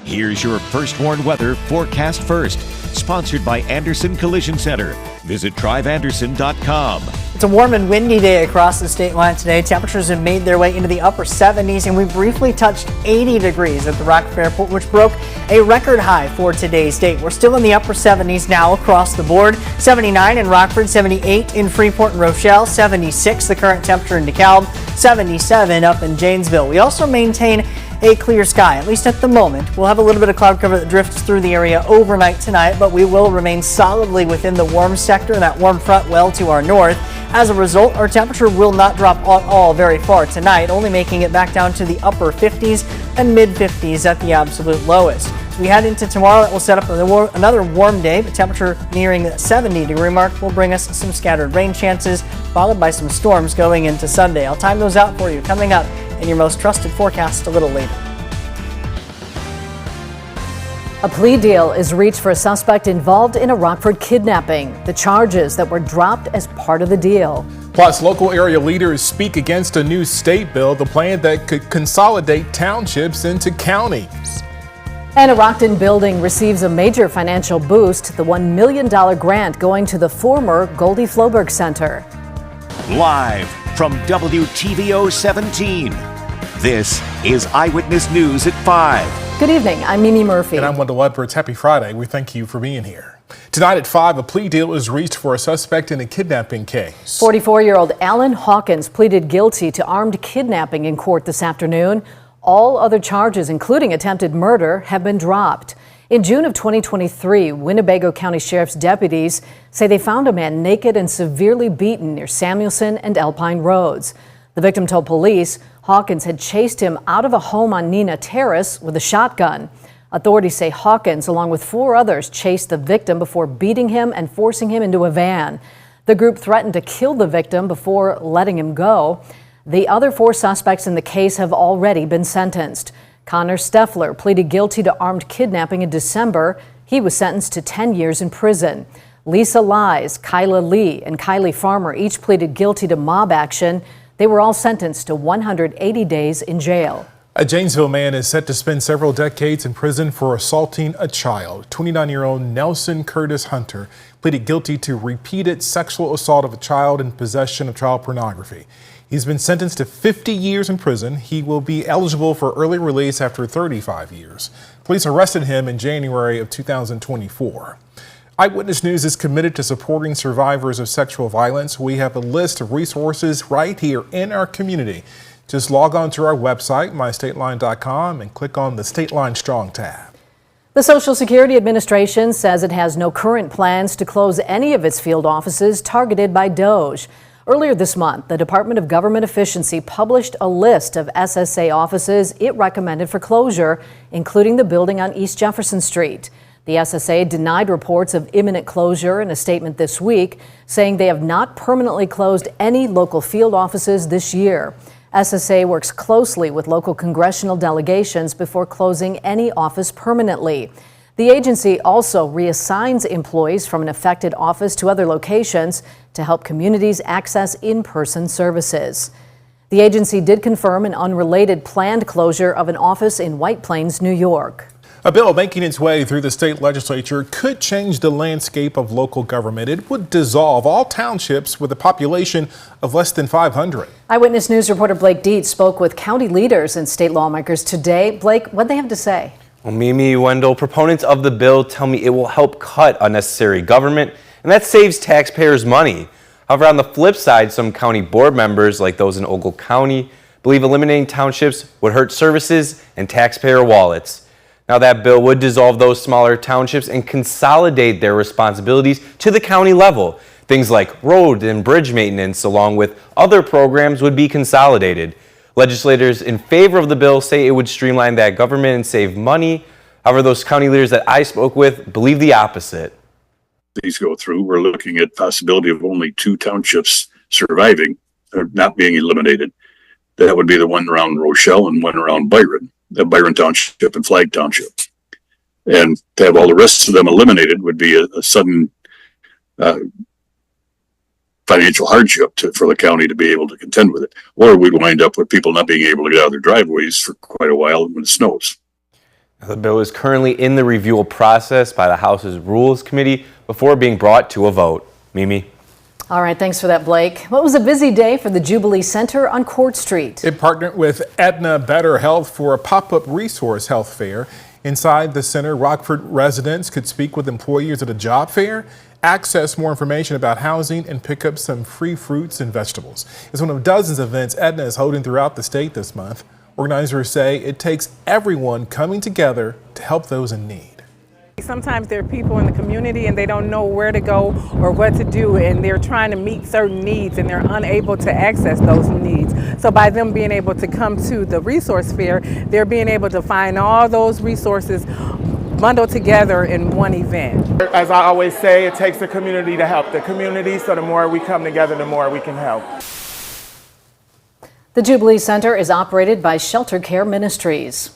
Here's your First Warn Weather Forecast First, sponsored by Anderson Collision Center. Visit driveanderson.com. It's a warm and windy day across the state line today. Temperatures have made their way into the upper 70s, and we briefly touched 80 degrees at the Rockton Airport, which broke a record high for today's date. We're still in the upper 70s now across the board. 79 in Rockford, 78 in Freeport and Rochelle, 76 the current temperature in DeKalb, 77 up in Janesville. We also maintain a clear sky, at least at the moment. We'll have a little bit of cloud cover that drifts through the area overnight tonight, but we will remain solidly within the warm sector, that warm front well to our north. As a result, our temperature will not drop at all very far tonight, only making it back down to the upper 50s and mid 50s at the absolute lowest. As we head into tomorrow, that will set up another warm day, but temperature nearing the 70-degree mark will bring us some scattered rain chances, followed by some storms going into Sunday. I'll time those out for you coming up in your most trusted forecast a little later. A plea deal is reached for a suspect involved in a Rockford kidnapping. The charges that were dropped as part of the deal. Plus, local area leaders speak against a new state bill, the plan that could consolidate townships into counties. And a Rockton building receives a major financial boost, the $1 million grant going to the former Goldie Floberg Center. Live from WTVO 17, this is Eyewitness News at 5. Good evening, I'm Mimi Murphy. And I'm Wendell Edwards. Happy Friday. We thank you for being here. Tonight at 5, a plea deal is reached for a suspect in a kidnapping case. 44-year-old Alan Hawkins pleaded guilty to armed kidnapping in court this afternoon. All other charges, including attempted murder, have been dropped. In June of 2023, Winnebago County Sheriff's deputies say they found a man naked and severely beaten near Samuelson and Alpine Roads. The victim told police Hawkins had chased him out of a home on Nina Terrace with a shotgun. Authorities say Hawkins, along with 4 others, chased the victim before beating him and forcing him into a van. The group threatened to kill the victim before letting him go. The other 4 suspects in the case have already been sentenced. Connor Steffler pleaded guilty to armed kidnapping in December. He was sentenced to 10 years in prison. Lisa Lies, Kyla Lee, and Kylie Farmer each pleaded guilty to mob action. They were all sentenced to 180 days in jail. A Janesville man is set to spend several decades in prison for assaulting a child. 29-year-old Nelson Curtis Hunter pleaded guilty to repeated sexual assault of a child and possession of child pornography. He's been sentenced to 50 years in prison. He will be eligible for early release after 35 years. Police arrested him in January of 2024. Eyewitness News is committed to supporting survivors of sexual violence. We have a list of resources right here in our community. Just log on to our website, mystateline.com, and click on the State Line Strong tab. The Social Security Administration says it has no current plans to close any of its field offices targeted by DOJ. Earlier this month, the Department of Government Efficiency published a list of SSA offices it recommended for closure, including the building on East Jefferson Street. The SSA denied reports of imminent closure in a statement this week, saying they have not permanently closed any local field offices this year. SSA works closely with local congressional delegations before closing any office permanently. The agency also reassigns employees from an affected office to other locations to help communities access in-person services. The agency did confirm an unrelated planned closure of an office in White Plains, New York. A bill making its way through the state legislature could change the landscape of local government. It would dissolve all townships with a population of less than 500. Eyewitness News reporter Blake Dietz spoke with county leaders and state lawmakers today. Blake, what do they have to say? Well, Mimi, Wendell, proponents of the bill tell me it will help cut unnecessary government, and that saves taxpayers money. However, on the flip side, some county board members, like those in Ogle County, believe eliminating townships would hurt services and taxpayer wallets. Now, that bill would dissolve those smaller townships and consolidate their responsibilities to the county level. Things like road and bridge maintenance, along with other programs, would be consolidated. Legislators in favor of the bill say it would streamline that government and save money. However, those county leaders that I spoke with believe the opposite. These go through, we're looking at possibility of only 2 townships surviving, or not being eliminated. That would be the one around Rochelle and one around Byron. Byron Township and Flag Township. And to have all the rest of them eliminated would be a sudden financial hardship for the county to be able to contend with it. Or we'd wind up with people not being able to get out of their driveways for quite a while when it snows. The bill is currently in the review process by the House's Rules Committee before being brought to a vote. Mimi. All right, thanks for that, Blake. What was a busy day for the Jubilee Center on Court Street? It partnered with Aetna Better Health for a pop-up resource health fair. Inside the center, Rockford residents could speak with employers at a job fair, access more information about housing, and pick up some free fruits and vegetables. It's one of dozens of events Aetna is holding throughout the state this month. Organizers say it takes everyone coming together to help those in need. Sometimes there are people in the community and they don't know where to go or what to do, and they're trying to meet certain needs and they're unable to access those needs. So by them being able to come to the resource fair, they're being able to find all those resources bundled together in one event. As I always say, it takes the community to help the community, so the more we come together, the more we can help. The Jubilee Center is operated by Shelter Care Ministries.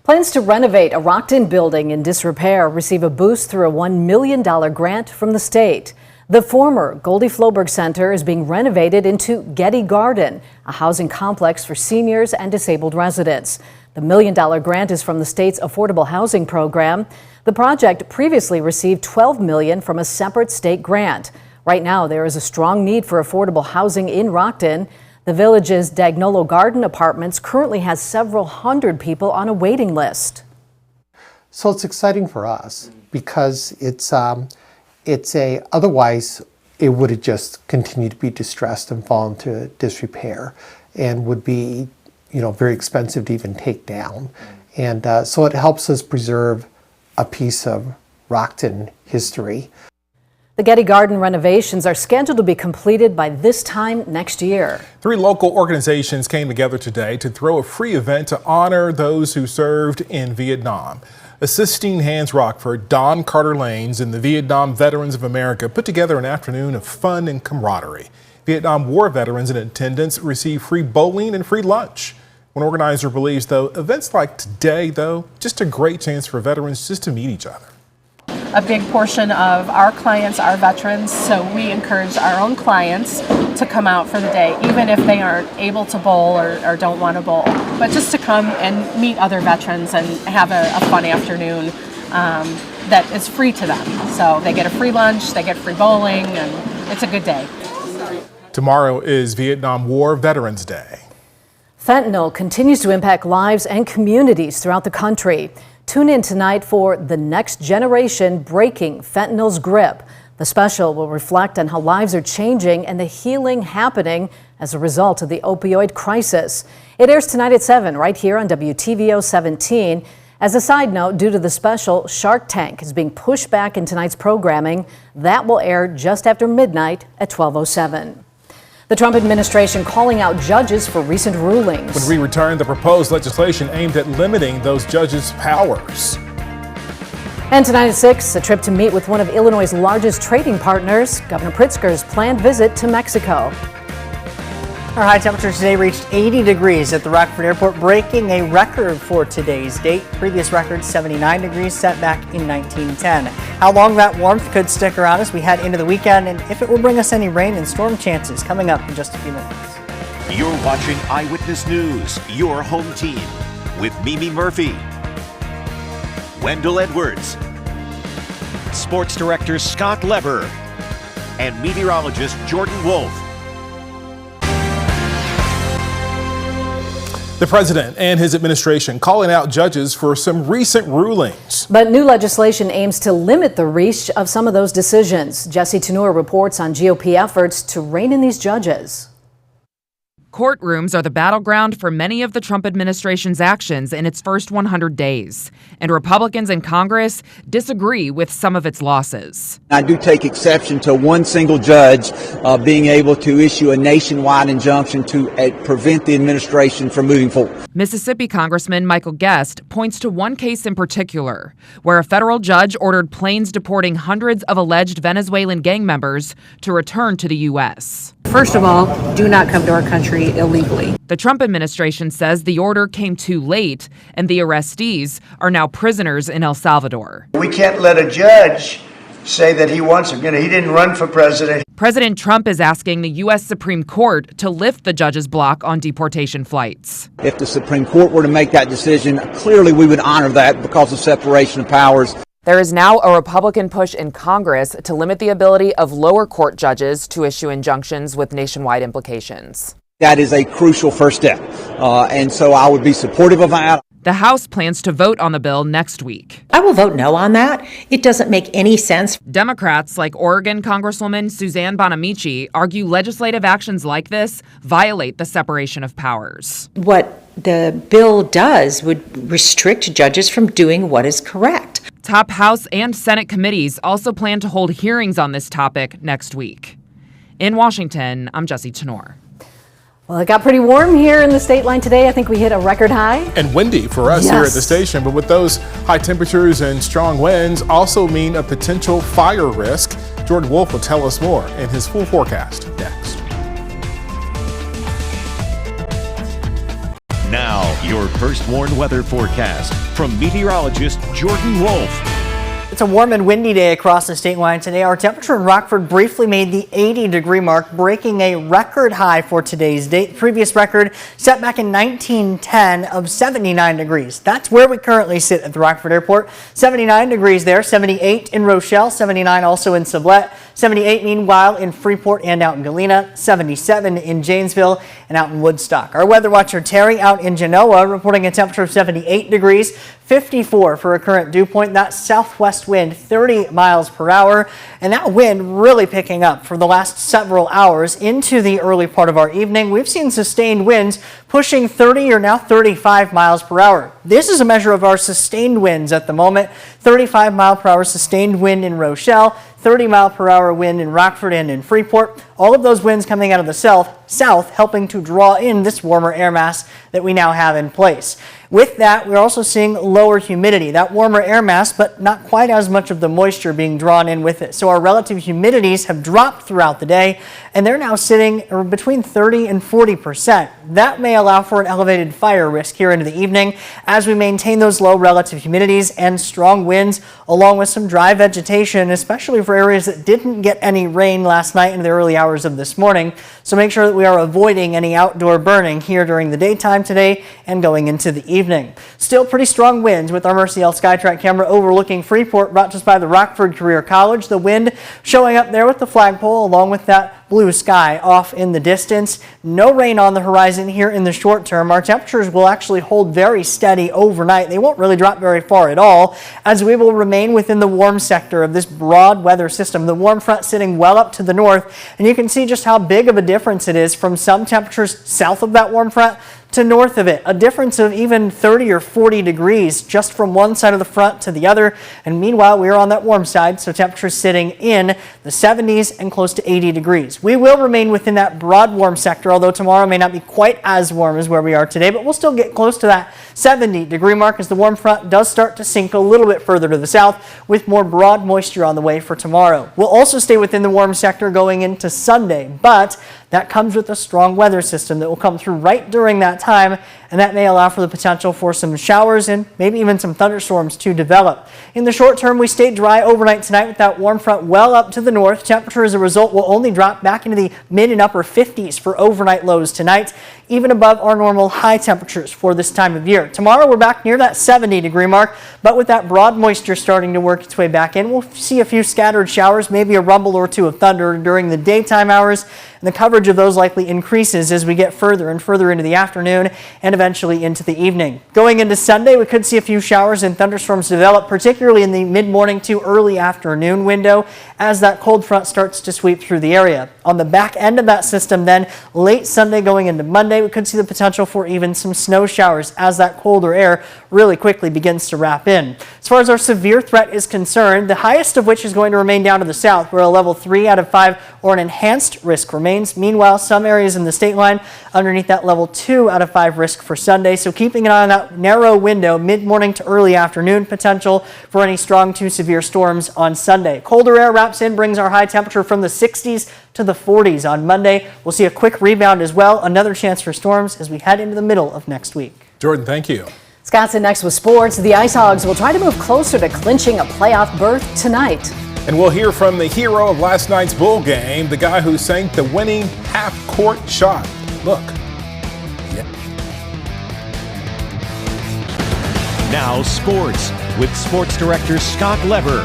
Plans to renovate a Rockton building in disrepair receive a boost through a $1 million grant from the state. The former Goldie Floberg Center is being renovated into Getty Garden, a housing complex for seniors and disabled residents. The $1 million grant is from the state's affordable housing program. The project previously received $12 million from a separate state grant. Right now, there is a strong need for affordable housing in Rockton. The village's Dagnolo Garden Apartments currently has several hundred people on a waiting list. So it's exciting for us because otherwise it would have just continued to be distressed and fall into disrepair and would be, very expensive to even take down. And so it helps us preserve a piece of Rockton history. The Getty Garden renovations are scheduled to be completed by this time next year. 3 local organizations came together today to throw a free event to honor those who served in Vietnam. Assisting Hands Rockford, Don Carter Lanes, and the Vietnam Veterans of America put together an afternoon of fun and camaraderie. Vietnam War veterans in attendance received free bowling and free lunch. One organizer believes, though, events like today, just a great chance for veterans just to meet each other. A big portion of our clients are veterans, so we encourage our own clients to come out for the day, even if they aren't able to bowl or don't want to bowl, but just to come and meet other veterans and have a fun afternoon that is free to them. So they get a free lunch, they get free bowling, and it's a good day. Tomorrow is Vietnam War Veterans Day. Fentanyl continues to impact lives and communities throughout the country. Tune in tonight for The Next Generation Breaking Fentanyl's Grip. The special will reflect on how lives are changing and the healing happening as a result of the opioid crisis. It airs tonight at 7 right here on WTVO 17. As a side note, due to the special, Shark Tank is being pushed back in tonight's programming. That will air just after midnight at 12:07. The Trump administration calling out judges for recent rulings. When we return, the proposed legislation aimed at limiting those judges' powers. And tonight at 6, a trip to meet with one of Illinois' largest trading partners, Governor Pritzker's planned visit to Mexico. Our high temperature today reached 80 degrees at the Rockford Airport, breaking a record for today's date. Previous record 79 degrees set back in 1910. How long that warmth could stick around as we head into the weekend, and if it will bring us any rain and storm chances, coming up in just a few minutes. You're watching Eyewitness News, your home team, with Mimi Murphy, Wendell Edwards, Sports Director Scott Leber, and meteorologist Jordan Wolf. The president and his administration calling out judges for some recent rulings. But new legislation aims to limit the reach of some of those decisions. Jesse Tenor reports on GOP efforts to rein in these judges. Courtrooms are the battleground for many of the Trump administration's actions in its first 100 days, and Republicans in Congress disagree with some of its losses. I do take exception to one single judge being able to issue a nationwide injunction to prevent the administration from moving forward. Mississippi Congressman Michael Guest points to one case in particular, where a federal judge ordered planes deporting hundreds of alleged Venezuelan gang members to return to the U.S. First of all, do not come to our country illegally. The Trump administration says the order came too late, and the arrestees are now prisoners in El Salvador. We can't let a judge say that he wants him. He didn't run for president. President Trump is asking the U.S. Supreme Court to lift the judge's block on deportation flights. If the Supreme Court were to make that decision, clearly we would honor that because of separation of powers. There is now a Republican push in Congress to limit the ability of lower court judges to issue injunctions with nationwide implications. That is a crucial first step, and so I would be supportive of that. The House plans to vote on the bill next week. I will vote no on that. It doesn't make any sense. Democrats like Oregon Congresswoman Suzanne Bonamici argue legislative actions like this violate the separation of powers. What the bill does would restrict judges from doing what is correct. Top House and Senate committees also plan to hold hearings on this topic next week. In Washington, I'm Jessie Tenor. Well, it got pretty warm here in the state line today. I think we hit a record high. And windy for us here at the station. But with those high temperatures and strong winds also mean a potential fire risk. Jordan Wolf will tell us more in his full forecast next. Now, your first warned weather forecast from meteorologist Jordan Wolf. It's a warm and windy day across the state line today. Our temperature in Rockford briefly made the 80-degree mark, breaking a record high for today's date. The previous record set back in 1910 of 79 degrees. That's where we currently sit at the Rockford Airport. 79 degrees there, 78 in Rochelle, 79 also in Sublette, 78 meanwhile in Freeport and out in Galena, 77 in Janesville and out in Woodstock. Our weather watcher Terry out in Genoa reporting a temperature of 78 degrees, 54 for a current dew point. That's southwest wind 30 miles per hour, and that wind really picking up for the last several hours into the early part of our evening. We've seen sustained winds pushing 30 or now 35 miles per hour. This is a measure of our sustained winds at the moment. 35 mile per hour sustained wind in Rochelle, 30 mile per hour wind in Rockford and in Freeport. All of those winds coming out of the south helping to draw in this warmer air mass that we now have in place. With that, we're also seeing lower humidity, that warmer air mass, but not quite as much of the moisture being drawn in with it. So our relative humidities have dropped throughout the day, and they're now sitting between 30 and 40%. That may allow for an elevated fire risk here into the evening as we maintain those low relative humidities and strong winds, along with some dry vegetation, especially for areas that didn't get any rain last night in the early hours of this morning. So make sure that we are avoiding any outdoor burning here during the daytime today and going into the evening. Still pretty strong winds with our Mercy L Skytrack camera overlooking Freeport, brought to us by the Rockford Career College. The wind showing up there with the flagpole along with that blue sky off in the distance. No rain on the horizon here in the short term. Our temperatures will actually hold very steady overnight. They won't really drop very far at all, as we will remain within the warm sector of this broad weather system. The warm front sitting well up to the north, and you can see just how big of a difference it is from some temperatures south of that warm front to north of it. A difference of even 30 or 40 degrees just from one side of the front to the other. And meanwhile, we are on that warm side, so temperatures sitting in the 70s and close to 80 degrees. We will remain within that broad warm sector, although tomorrow may not be quite as warm as where we are today, but we'll still get close to that 70-degree mark as the warm front does start to sink a little bit further to the south with more broad moisture on the way for tomorrow. We'll also stay within the warm sector going into Sunday, but that comes with a strong weather system that will come through right during that time, and that may allow for the potential for some showers and maybe even some thunderstorms to develop. In the short term, we stay dry overnight tonight with that warm front well up to the north. Temperature as a result will only drop back into the mid and upper 50s for overnight lows tonight, even above our normal high temperatures for this time of year. Tomorrow we're back near that 70-degree mark, but with that broad moisture starting to work its way back in, we'll see a few scattered showers, maybe a rumble or two of thunder during the daytime hours, and the coverage of those likely increases as we get further and further into the afternoon and eventually into the evening. Going into Sunday, we could see a few showers and thunderstorms develop, particularly in the mid-morning to early afternoon window as that cold front starts to sweep through the area. On the back end of that system then, late Sunday going into Monday, we could see the potential for even some snow showers as that colder air really quickly begins to wrap in. As far as our severe threat is concerned, the highest of which is going to remain down to the south, where a level 3 out of 5 or an enhanced risk remains. Meanwhile, some areas in the state line underneath that level 2 out of 5 risk for Sunday. So keeping an eye on that narrow window, mid-morning to early afternoon potential for any strong to severe storms on Sunday. Colder air wraps in, brings our high temperature from the 60s to the 40s on Monday. We'll see a quick rebound as well. Another chance for storms as we head into the middle of next week. Jordan, thank you. Scott's in next with sports. The Ice Hogs will try to move closer to clinching a playoff berth tonight. And we'll hear from the hero of last night's Bull game, the guy who sank the winning half-court shot. Look. Now sports with sports director Scott Lever.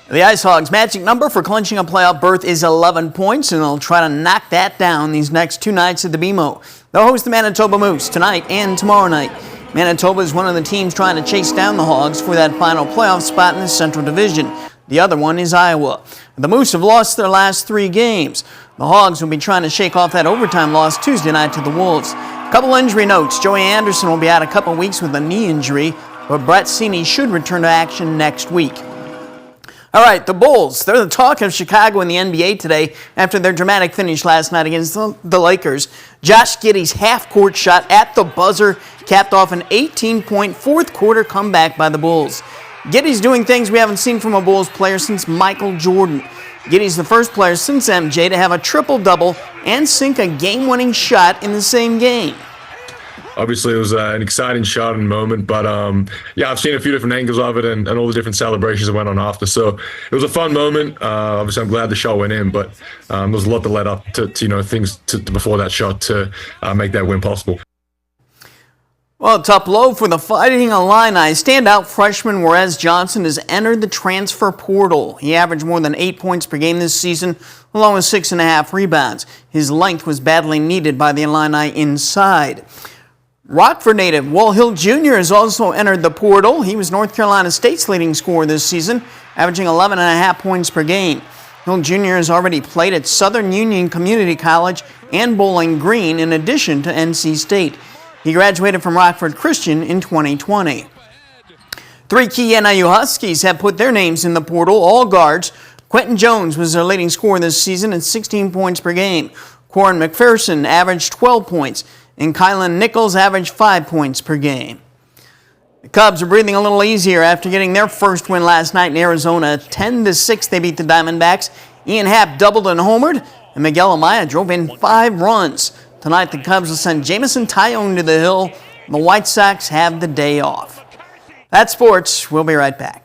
The Ice Hogs' magic number for clinching a playoff berth is 11 points, and they'll try to knock that down these next 2 nights at the BMO. They'll host the Manitoba Moose tonight and tomorrow night. Manitoba is one of the teams trying to chase down the Hogs for that final playoff spot in the Central Division. The other one is Iowa. The Moose have lost their last 3 games. The Hogs will be trying to shake off that overtime loss Tuesday night to the Wolves. A couple injury notes. Joey Anderson will be out a couple weeks with a knee injury, but Brett Seney should return to action next week. All right, the Bulls, they're the talk of Chicago in the NBA today after their dramatic finish last night against the Lakers. Josh Giddey's half-court shot at the buzzer capped off an 18-point fourth-quarter comeback by the Bulls. Giddey's doing things we haven't seen from a Bulls player since Michael Jordan. Giddey's the first player since MJ to have a triple-double and sink a game-winning shot in the same game. Obviously, it was an exciting shot and moment, but yeah, I've seen a few different angles of it and all the different celebrations that went on after. So it was a fun moment. Obviously, I'm glad the shot went in, but there was a lot that led up to things before that shot to make that win possible. Well, top blow for the Fighting Illini. Standout freshman Juarez Johnson has entered the transfer portal. He averaged more than 8 points per game this season, along with 6.5 rebounds. His length was badly needed by the Illini inside. Rockford native Will Hill Jr. has also entered the portal. He was North Carolina State's leading scorer this season, averaging 11.5 points per game. Hill Jr. has already played at Southern Union Community College and Bowling Green in addition to NC State. He graduated from Rockford Christian in 2020. 3 key NIU Huskies have put their names in the portal, all guards. Quentin Jones was their leading scorer this season at 16 points per game. Corin McPherson averaged 12 points. And Kylan Nichols averaged 5 points per game. The Cubs are breathing a little easier after getting their first win last night in Arizona. 10-6 they beat the Diamondbacks. Ian Happ doubled and homered, and Miguel Amaya drove in 5 runs. Tonight the Cubs will send Jamison Tyone to the hill. The White Sox have the day off. That's sports. We'll be right back.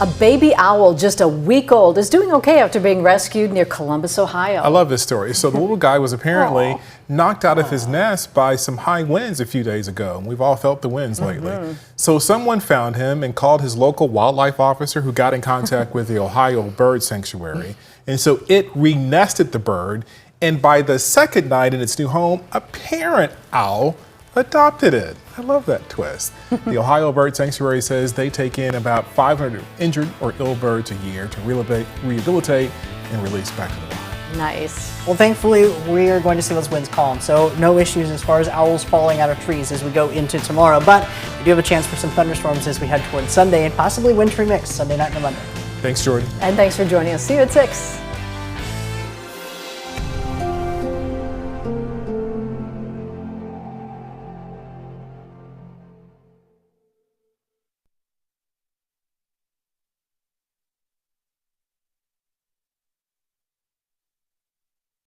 A baby owl just a week old is doing okay after being rescued near Columbus, Ohio. I love this story. So the little guy was apparently knocked out of his nest by some high winds a few days ago. We've all felt the winds lately. So someone found him and called his local wildlife officer, who got in contact with the Ohio Bird Sanctuary. And so it re-nested the bird. And by the second night in its new home, a parent owl adopted it. I love that twist. The Ohio Bird Sanctuary says they take in about 500 injured or ill birds a year to rehabilitate and release back to the wild. Nice. Well, thankfully, we are going to see those winds calm, so no issues as far as owls falling out of trees as we go into tomorrow. But we do have a chance for some thunderstorms as we head towards Sunday and possibly wintry mix Sunday night and Monday. Thanks, Jordan. And thanks for joining us. See you at 6.